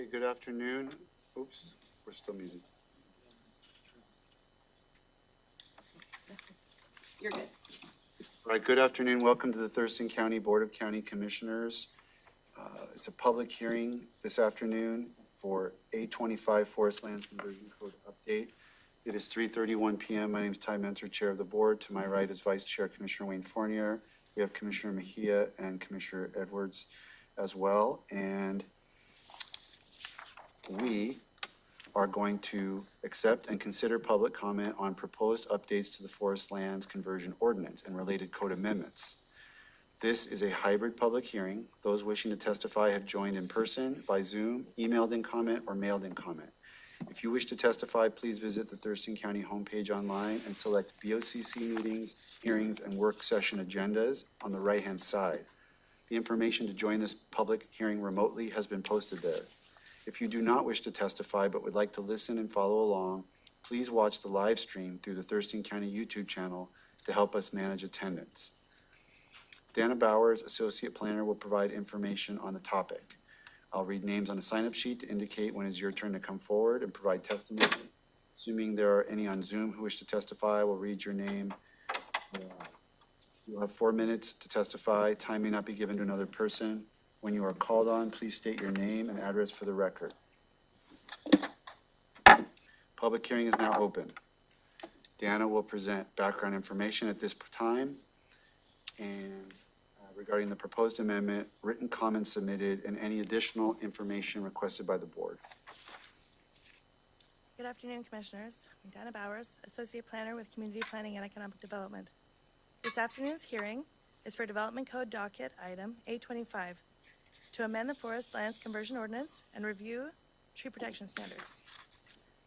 Okay, good afternoon. Oops, we're still muted. You're good. All right, good afternoon. Welcome to the Thurston County Board of County Commissioners. It's a public hearing this afternoon for A-25 Forest Lands Conversion Code update. It is 3:31 p.m. My name is Ty Mentor, Chair of the Board. To my right is Vice Chair Commissioner Wayne Fournier. We have Commissioner Mejia and Commissioner Edwards as well. And we are going to accept and consider public comment on proposed updates to the Forest Lands Conversion Ordinance and related code amendments. This is a hybrid public hearing. Those wishing to testify have joined in person, by Zoom, emailed in comment, or mailed in comment. If you wish to testify, please visit the Thurston County homepage online and select BOCC meetings, hearings, and work session agendas on the right-hand side. The information to join this public hearing remotely has been posted there. If you do not wish to testify but would like to listen and follow along, please watch the live stream through the Thurston County YouTube channel to help us manage attendance. Dana Bowers, Associate Planner, will provide information on the topic. I'll read names on a sign-up sheet to indicate when it's your turn to come forward and provide testimony. Assuming there are any on Zoom who wish to testify, we'll read your name. You'll have 4 minutes to testify. Time may not be given to another person. When you are called on, please state your name and address for the record. Public hearing is now open. Dana will present background information at this time and regarding the proposed amendment, written comments submitted, and any additional information requested by the board. Good afternoon, Commissioners. I'm Dana Bowers, Associate Planner with Community Planning and Economic Development. This afternoon's hearing is for Development Code Docket Item A-25 to amend the Forest Lands Conversion Ordinance and review tree protection standards.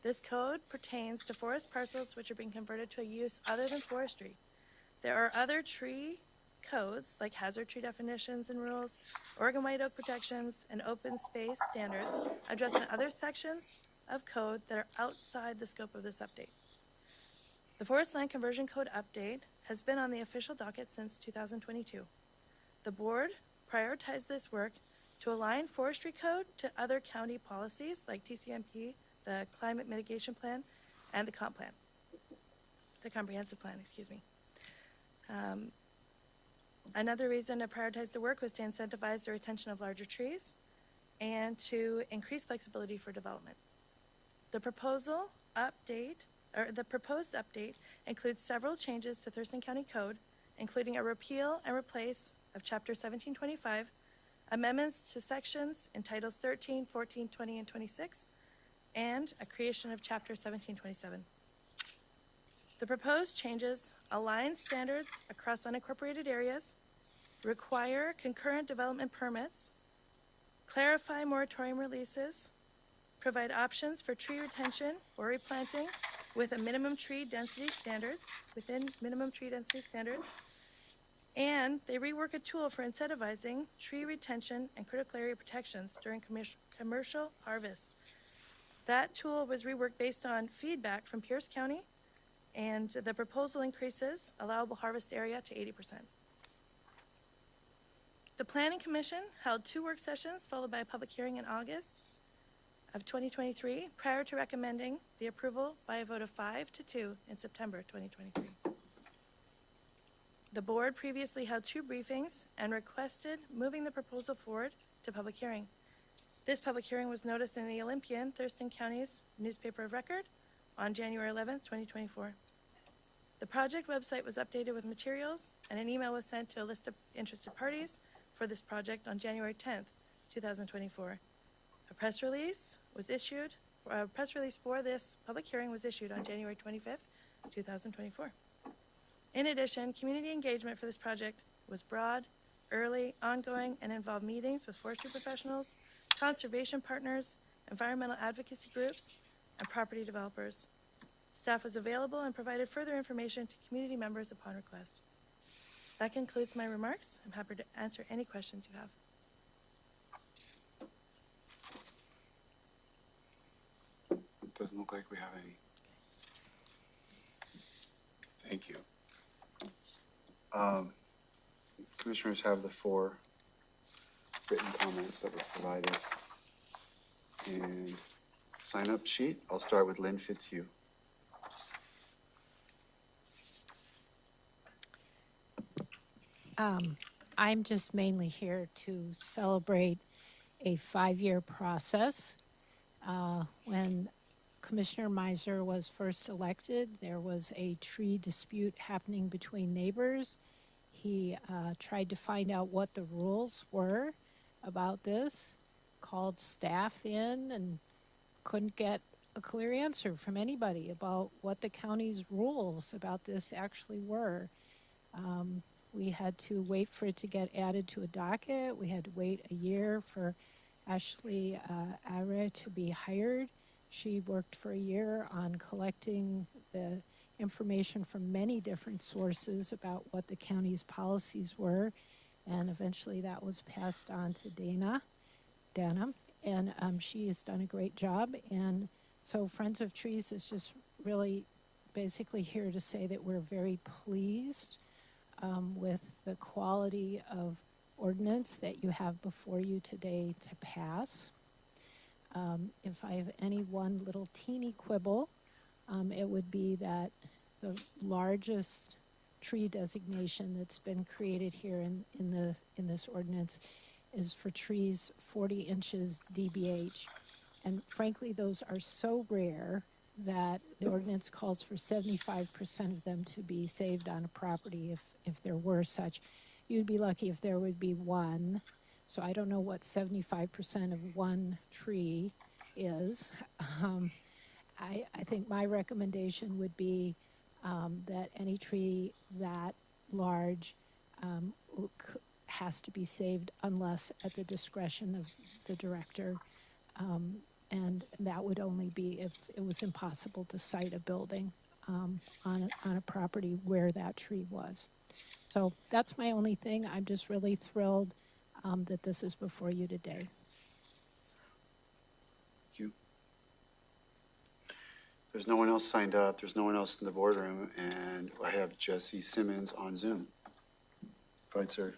This code pertains to forest parcels which are being converted to a use other than forestry. There are other tree codes like hazard tree definitions and rules, Oregon white oak protections, and open space standards addressed in other sections of code that are outside the scope of this update. The Forest Land Conversion Code update has been on the official docket since 2022. The board prioritized this work to align forestry code to other county policies like TCMP, the Climate Mitigation Plan, and the comp plan, the comprehensive plan, excuse me. Another reason to prioritize the work was to incentivize the retention of larger trees and to increase flexibility for development. The proposed update includes several changes to Thurston County Code, including a repeal and replace of Chapter 1725, amendments to sections in Titles 13, 14, 20, and 26, and a creation of Chapter 1727. The proposed changes align standards across unincorporated areas, require concurrent development permits, clarify moratorium releases, provide options for tree retention or replanting within minimum tree density standards, and they rework a tool for incentivizing tree retention and critical area protections during commercial harvests. That tool was reworked based on feedback from Pierce County, and the proposal increases allowable harvest area to 80%. The Planning Commission held 2 work sessions followed by a public hearing in August of 2023 prior to recommending the approval by a vote of 5-2 in September 2023. The board previously held 2 briefings and requested moving the proposal forward to public hearing. This public hearing was noticed in the Olympian, Thurston County's newspaper of record on January 11th, 2024. The project website was updated with materials, and an email was sent to a list of interested parties for this project on January 10th, 2024. A press release for this public hearing was issued on January 25th, 2024. In addition, community engagement for this project was broad, early, ongoing, and involved meetings with forestry professionals, conservation partners, environmental advocacy groups, and property developers. Staff was available and provided further information to community members upon request. That concludes my remarks. I'm happy to answer any questions you have. It doesn't look like we have any. Thank you. Commissioners have the 4 written comments that were provided. And sign-up sheet, I'll start with Lynn Fitzhugh. I'm just mainly here to celebrate a 5-year process. When Commissioner Meiser was first elected, there was a tree dispute happening between neighbors. He tried to find out what the rules were about this, called staff in, and couldn't get a clear answer from anybody about what the county's rules about this actually were. We had to wait for it to get added to a docket. We had to wait a year for Ashley Ara to be hired. She worked for a year on collecting the information from many different sources about what the county's policies were. And eventually that was passed on to Dana, and she has done a great job. And so Friends of Trees is just really basically here to say that we're very pleased with the quality of ordinance that you have before you today to pass. If I have any one little teeny quibble, it would be that the largest tree designation that's been created here in this ordinance is for trees 40 inches DBH. And frankly, those are so rare that the ordinance calls for 75% of them to be saved on a property if there were such. You'd be lucky if there would be one. So I don't know what 75% of one tree is. I think my recommendation would be that any tree that large has to be saved unless at the discretion of the director. And that would only be if it was impossible to site a building on a property where that tree was. So that's my only thing. I'm just really thrilled that this is before you today. Thank you. There's no one else signed up. There's no one else in the boardroom, and I have Jesse Simmons on Zoom. Go ahead, sir.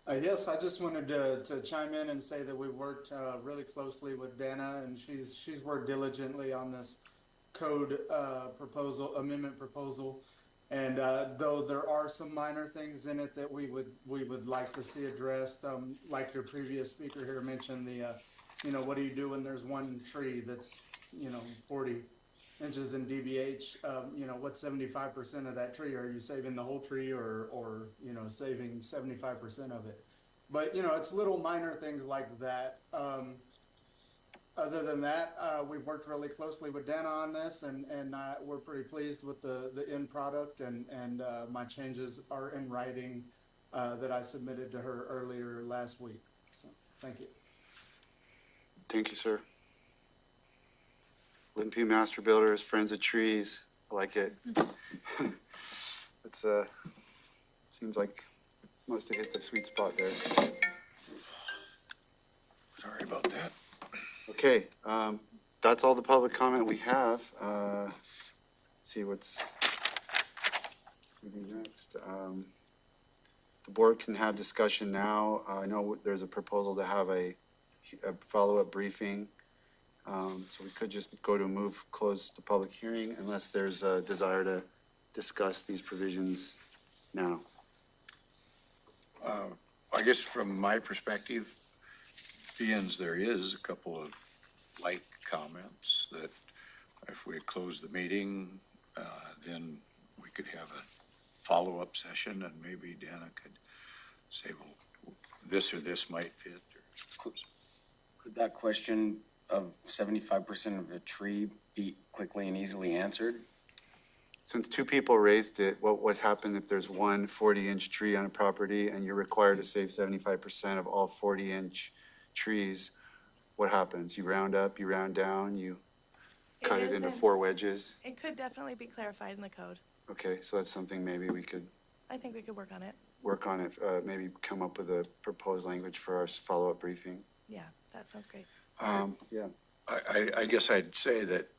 Yes, I just wanted to chime in and say that we've worked really closely with Dana, and she's worked diligently on this code amendment proposal. And though there are some minor things in it that we would like to see addressed, like your previous speaker here mentioned, what do you do when there's one tree that's 40 inches in DBH? What's 75% of that tree? Are you saving the whole tree or saving 75% of it? But it's little minor things like that. Other than that, we've worked really closely with Dana on this, and we're pretty pleased with the end product, and my changes are in writing that I submitted to her earlier last week. So thank you. Thank you, sir. Limpy Master Builders, Friends of Trees. I like it. It's seems like must have hit the sweet spot there. Sorry about that. Okay, that's all the public comment we have. See what's next. The board can have discussion now. I know there's a proposal to have a follow-up briefing. So we could just go to close the public hearing unless there's a desire to discuss these provisions now. I guess from my perspective, there is a couple of light comments that if we close the meeting, then we could have a follow-up session and maybe Dana could say, well, this or this might fit. Could that question of 75% of a tree be quickly and easily answered? Since two people raised it, what would happen if there's one 40-inch tree on a property and you're required to save 75% of all 40-inch trees? What happens? You round up, you round down, you cut it into 4 wedges? It could definitely be clarified in the code. Okay, so that's something maybe we could I think we could work on it. Maybe come up with a proposed language for our follow-up briefing. Yeah, that sounds great. Yeah. I guess I'd say that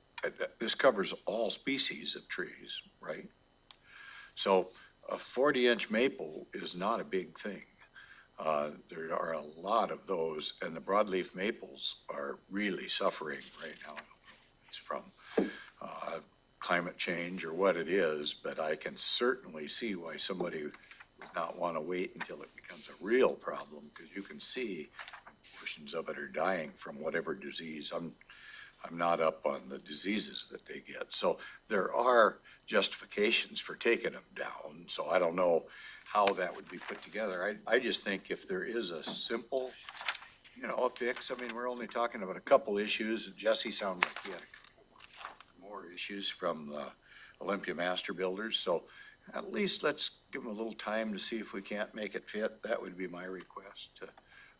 this covers all species of trees, right? So a 40-inch maple is not a big thing. There are a lot of those, and the broadleaf maples are really suffering right now. It's from climate change or what it is, but I can certainly see why somebody would not want to wait until it becomes a real problem, because you can see portions of it are dying from whatever disease. I'm not up on the diseases that they get. So there are justifications for taking them down. So I don't know how that would be put together. I just think if there is a simple, a fix, I mean, we're only talking about a couple issues. Jesse sounded like he had a couple more issues from the Olympia Master Builders. So at least let's give them a little time to see if we can't make it fit. That would be my request.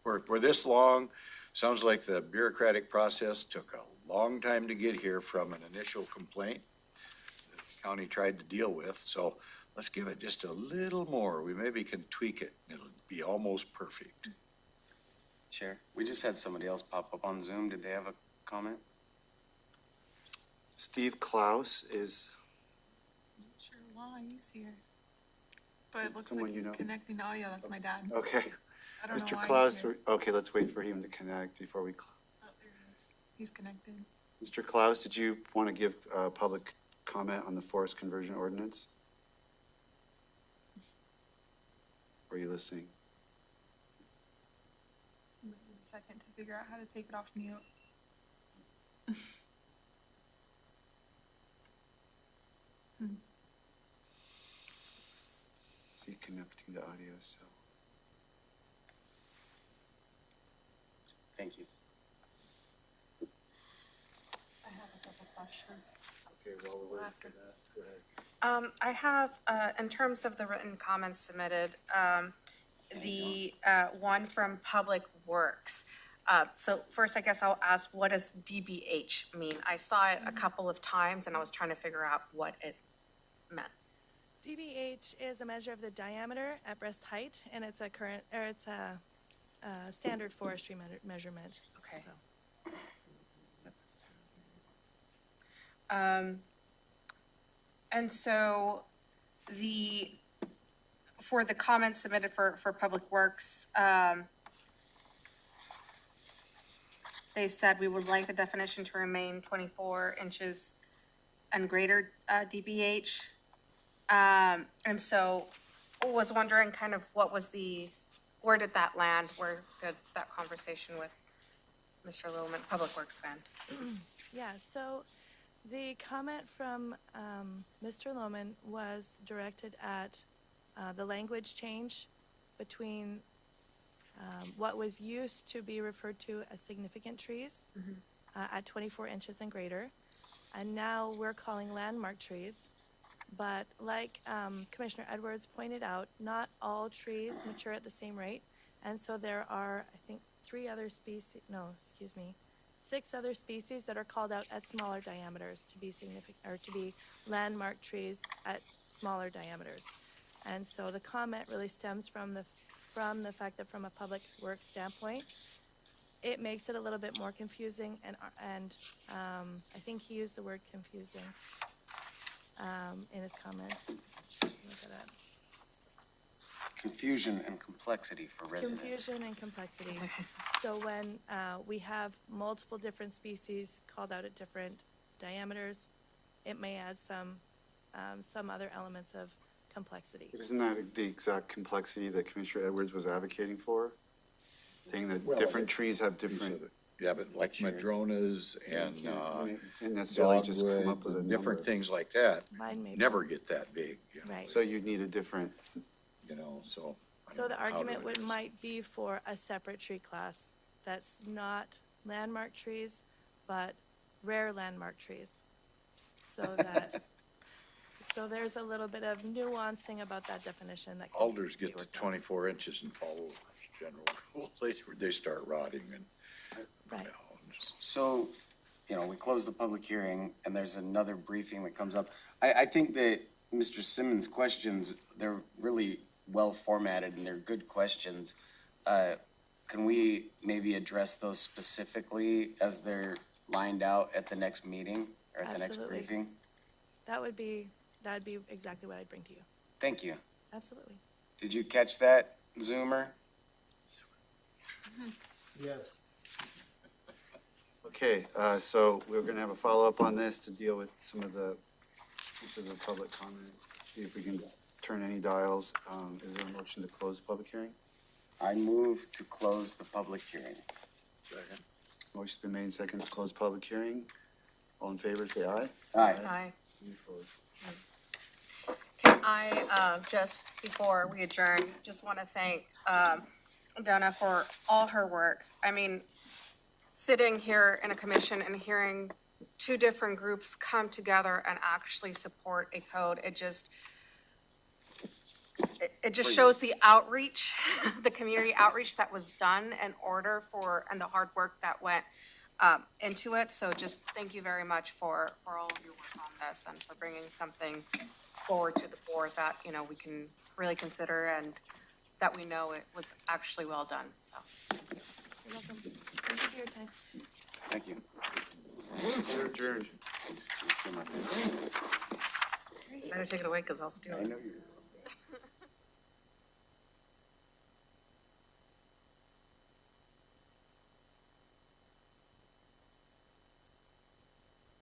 We're this long. Sounds like the bureaucratic process took a long time to get here from an initial complaint that the county tried to deal with. So let's give it just a little more. We maybe can tweak it. It'll be almost perfect. Chair, we just had somebody else pop up on Zoom. Did they have a comment? Steve Klaus is, Sure why he's here. But it looks Someone like you he's know? connecting audio. That's my dad. okay. I don't know Mr. why Klaus, he's here. okay, let's wait for him to connect before we. Oh, there he is. He's connected. Mr. Klaus, did you want to give public comment on the forest conversion ordinance? Were you listening? Give me a second to figure out how to take it off mute. Is he connecting the audio still? Thank you. I have a couple questions. Okay, while we're waiting for that, go ahead. I have, in terms of the written comments submitted, the one from Public Works. So first, I guess I'll ask, what does DBH mean? I saw it a couple of times and I was trying to figure out what it meant. DBH is a measure of the diameter at breast height, and it's a standard forestry measurement. Okay. So, And so for the comments submitted for Public Works, they said we would like the definition to remain 24 inches and greater DBH. And so I was wondering kind of where did that land? Where did that conversation with Mr. Littleman, Public Works land? yeah, so the comment from Mr. Lohman was directed at the language change between what was used to be referred to as significant trees at 24 inches and greater, and now we're calling landmark trees. But like Commissioner Edwards pointed out, not all trees mature at the same rate, and so there are, I think, 6 other species that are called out at smaller diameters to be significant, or to be landmark trees at smaller diameters. And so the comment really stems from the fact that from a public works standpoint, it makes it a little bit more confusing, and I think he used the word confusing in his comment. Look at that. Confusion and complexity for residents. Confusion and complexity. So when we have multiple different species called out at different diameters, it may add some other elements of complexity. Isn't that the exact complexity that Commissioner Edwards was advocating for? Saying that Well, different trees have different, Yeah, but like madronas and can't necessarily just come up dogwood, with a and different number. things like that, Mine may never get that big, Right. So you'd need a different, so. I So don't the know how to argument address it. might be for a separate tree class that's not landmark trees, but rare landmark trees. So that, so there's a little bit of nuancing about that definition that. can Alders be get to worked out. 24 inches and fall over, as a general rule. They start rotting and Right. down. So, we close the public hearing and there's another briefing that comes up. I think that Mr. Simmons' questions, they're really well formatted and they're good questions. Can we maybe address those specifically as they're lined out at the next meeting or at the next Absolutely. briefing? That'd be exactly what I'd bring to you. Thank you. Absolutely. Did you catch that, Zoomer? Yes. Okay, so we're gonna have a follow-up on this to deal with some of the pieces of public comment. See if we can turn any dials. Is there a motion to close the public hearing? I move to close the public hearing. Second. Motion's been made and seconded to close public hearing. All in favor, say aye. Aye. Aye. Any opposed? Can I, just before we adjourn, just want to thank Donna for all her work. I mean, sitting here in a commission and hearing two different groups come together and actually support a code, it just shows the outreach, the community outreach that was done in order for, and the hard work that went into it. So just thank you very much for all of your work on this and for bringing something forward to the board that, you know, we can really consider and that we know it was actually well done, so. You're welcome. Thank you for your time. Thank you. We're adjourned. Please, please do my best. Better take it away, because I'll steal I it. know you.